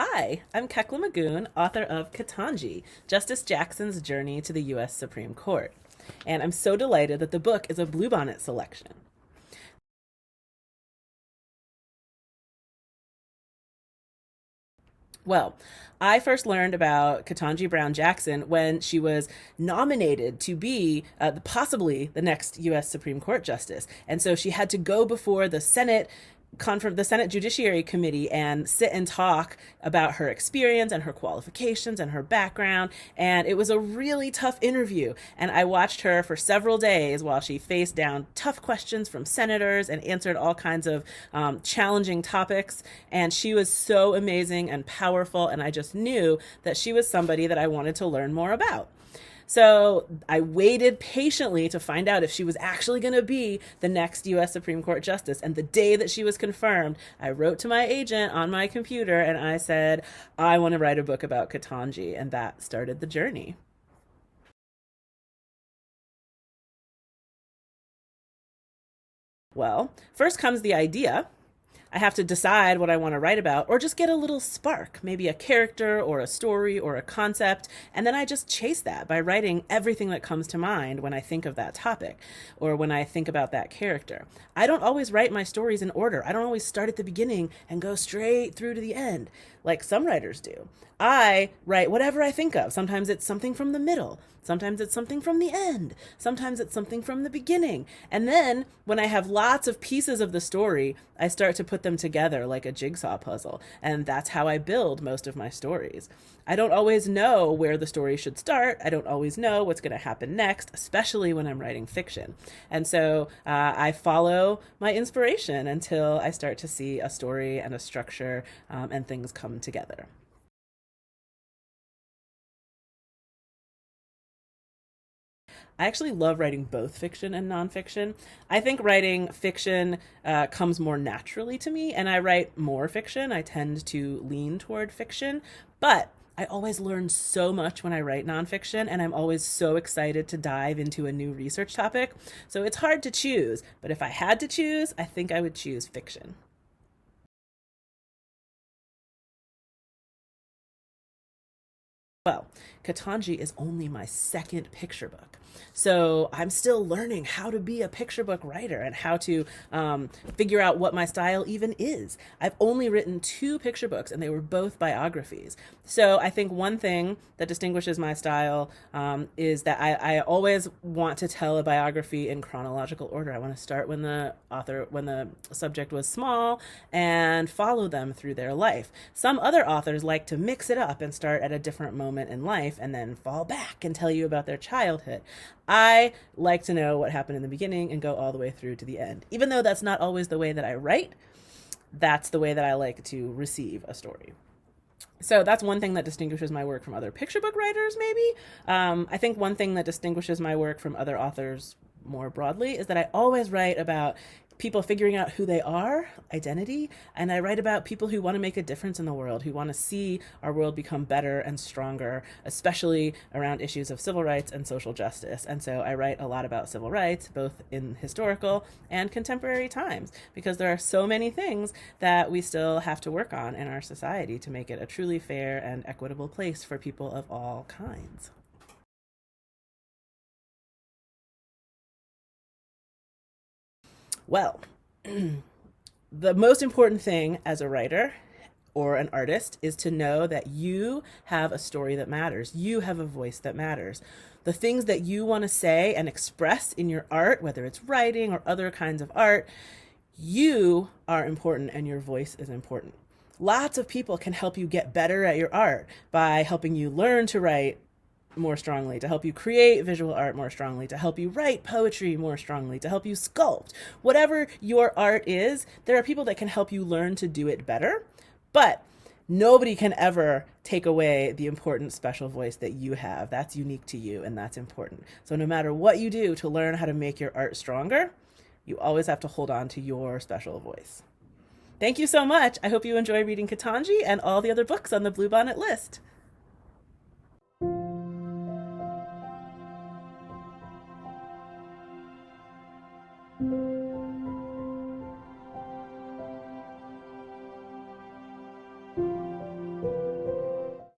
Hi, I'm Kekla Magoon, author of Ketanji, Justice Jackson's Journey to the U.S. Supreme Court. And I'm so delighted that the book is a Bluebonnet selection. Well, I first learned about Ketanji Brown Jackson when she was nominated to be possibly the next U.S. Supreme Court justice, and so she had to go before the Senate Judiciary Committee and sit and talk about her experience and her qualifications and her background. And it was a really tough interview. And I watched her for several days while she faced down tough questions from senators and answered all kinds of challenging topics. And she was so amazing and powerful. And I just knew that she was somebody that I wanted to learn more about. So I waited patiently to find out if she was actually going to be the next U.S. Supreme Court justice. And the day that she was confirmed, I wrote to my agent on my computer and I said, I want to write a book about Ketanji. And that started the journey. Well, first comes the idea. I have to decide what I want to write about, or just get a little spark, maybe a character or a story or a concept, and then I just chase that by writing everything that comes to mind when I think of that topic or when I think about that character. I don't always write my stories in order. I don't always start at the beginning and go straight through to the end like some writers do. I write whatever I think of. Sometimes it's something from the middle. Sometimes it's something from the end. Sometimes it's something from the beginning. And then when I have lots of pieces of the story, I start to put them together like a jigsaw puzzle. And that's how I build most of my stories. I don't always know where the story should start. I don't always know what's going to happen next, especially when I'm writing fiction. And so I follow my inspiration until I start to see a story and a structure and things come together. I actually love writing both fiction and nonfiction. I think writing fiction comes more naturally to me, and I write more fiction. I tend to lean toward fiction, but I always learn so much when I write nonfiction, and I'm always so excited to dive into a new research topic. So it's hard to choose, but if I had to choose, I think I would choose fiction. Well, Ketanji is only my second picture book. So I'm still learning how to be a picture book writer and how to figure out what my style even is. I've only written two picture books and they were both biographies. So I think one thing that distinguishes my style is that I always want to tell a biography in chronological order. I want to start when the subject was small and follow them through their life. Some other authors like to mix it up and start at a different moment in life and then fall back and tell you about their childhood. I like to know what happened in the beginning and go all the way through to the end. Even though that's not always the way that I write, that's the way that I like to receive a story. So that's one thing that distinguishes my work from other picture book writers, maybe. I think one thing that distinguishes my work from other authors more broadly is that I always write about people figuring out who they are, identity, and I write about people who want to make a difference in the world, who want to see our world become better and stronger, especially around issues of civil rights and social justice. And so I write a lot about civil rights, both in historical and contemporary times, because there are so many things that we still have to work on in our society to make it a truly fair and equitable place for people of all kinds. Well, the most important thing as a writer or an artist is to know that you have a story that matters. You have a voice that matters. The things that you want to say and express in your art, whether it's writing or other kinds of art, you are important and your voice is important. Lots of people can help you get better at your art by helping you learn to write more strongly, to help you create visual art more strongly, to help you write poetry more strongly, to help you sculpt. Whatever your art is, there are people that can help you learn to do it better, but nobody can ever take away the important special voice that you have. That's unique to you and that's important. So no matter what you do to learn how to make your art stronger, you always have to hold on to your special voice. Thank you so much. I hope you enjoy reading Ketanji and all the other books on the Bluebonnet list.